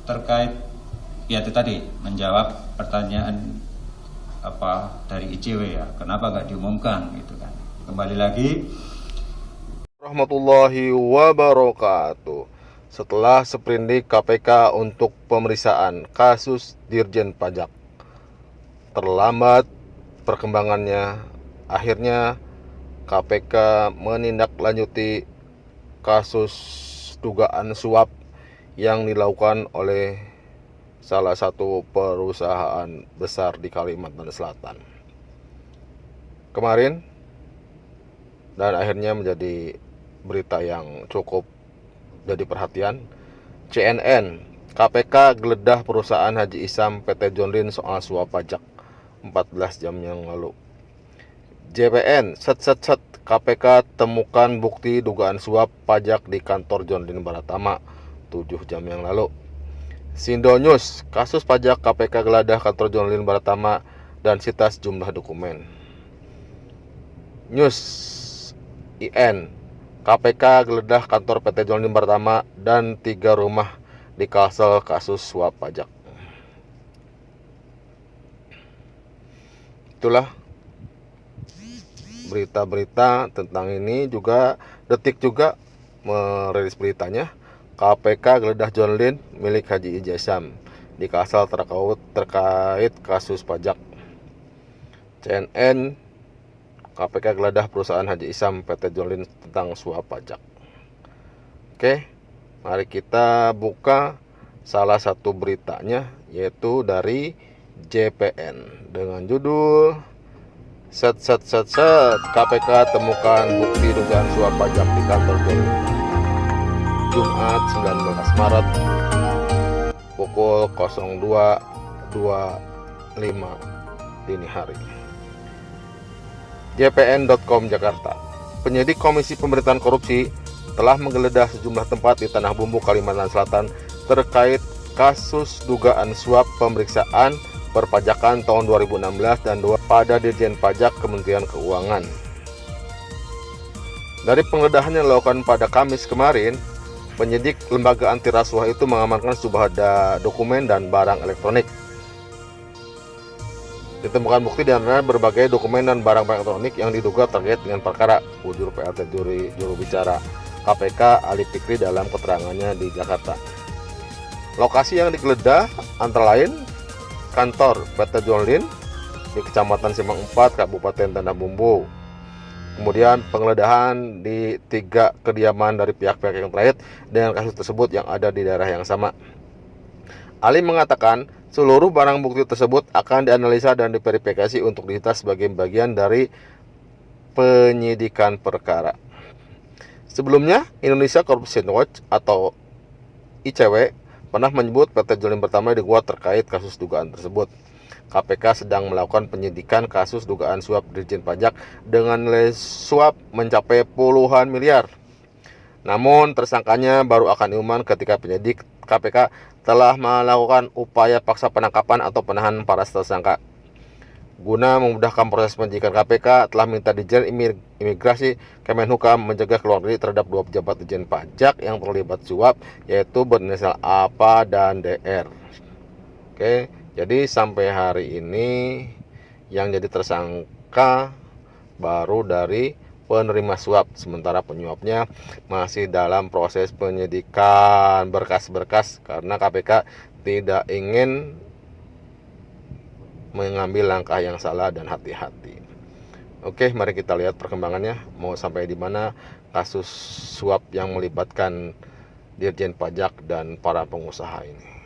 terkait ya itu tadi menjawab pertanyaan dari ICW ya, kenapa nggak diumumkan gitu kan. Kembali lagi, Warahmatullahi wabarakatuh. Setelah seprindik KPK untuk pemeriksaan kasus Dirjen Pajak terlambat perkembangannya, akhirnya KPK menindaklanjuti kasus dugaan suap yang dilakukan oleh salah satu perusahaan besar di Kalimantan Selatan kemarin, dan akhirnya menjadi berita yang cukup jadi perhatian. CNN, KPK geledah perusahaan Haji Isam PT John Lynn soal suap pajak 14 jam yang lalu. JPN, KPK temukan bukti dugaan suap pajak di kantor John Lynn Baratama 7 jam yang lalu. Sindo News, kasus pajak KPK geledah kantor John Lynn Baratama dan sita sejumlah dokumen. News IN, KPK geledah kantor PT John Lynn Baratama dan 3 rumah di Kalsel kasus suap pajak. Itulah berita-berita tentang ini. Juga Detik juga merilis beritanya, KPK geledah John Lynn milik Haji Isam di Kalsel terkait kasus pajak. CNN, KPK geledah perusahaan Haji Isam PT John Lynn tentang suap pajak. Oke, mari kita buka salah satu beritanya, yaitu dari JPN dengan judul KPK temukan bukti dugaan suap pajak di kantor John Lynn, Jumat 19 Maret pukul 02.25 dini hari. JPN.com Jakarta. Penyidik Komisi Pemberantasan Korupsi telah menggeledah sejumlah tempat di Tanah Bumbu, Kalimantan Selatan terkait kasus dugaan suap pemeriksaan perpajakan tahun 2016 dan 2 pada Dirjen Pajak Kementerian Keuangan. Dari penggeledahan yang dilakukan pada Kamis kemarin, penyidik lembaga anti rasuah itu mengamankan sejumlah dokumen dan barang elektronik. Ditemukan bukti di antara berbagai dokumen dan barang-barang elektronik yang diduga terkait dengan perkara, ujar PLT juru bicara KPK Ali Fikri dalam keterangannya di Jakarta. Lokasi yang digeledah antara lain kantor PT John Lynn di Kecamatan Simpang 4, Kabupaten Tanah Bumbu. Kemudian penggeledahan di 3 kediaman dari pihak-pihak yang terkait dengan kasus tersebut yang ada di daerah yang sama. Ali mengatakan seluruh barang bukti tersebut akan dianalisa dan diverifikasi untuk disita sebagai bagian dari penyidikan perkara. Sebelumnya, Indonesia Corruption Watch atau ICW pernah menyebut PT John Lynn pertama digugat terkait kasus dugaan tersebut. KPK sedang melakukan penyidikan kasus dugaan suap Dirjen Pajak dengan nilai suap mencapai puluhan miliar. Namun tersangkanya baru akan diumumkan ketika penyidik KPK telah melakukan upaya paksa penangkapan atau penahanan para tersangka. Guna memudahkan proses penyidikan, KPK telah minta Ditjen Imigrasi Kemenhukam mencegah keluar negeri terhadap 2 pejabat Ditjen Pajak yang terlibat suap, yaitu berinisial APA dan DR. Oke, jadi sampai hari ini yang jadi tersangka baru dari penerima suap, sementara penyuapnya masih dalam proses penyidikan berkas-berkas karena KPK tidak ingin mengambil langkah yang salah dan hati-hati. Oke, mari kita lihat perkembangannya mau sampai di mana kasus suap yang melibatkan Dirjen Pajak dan para pengusaha ini.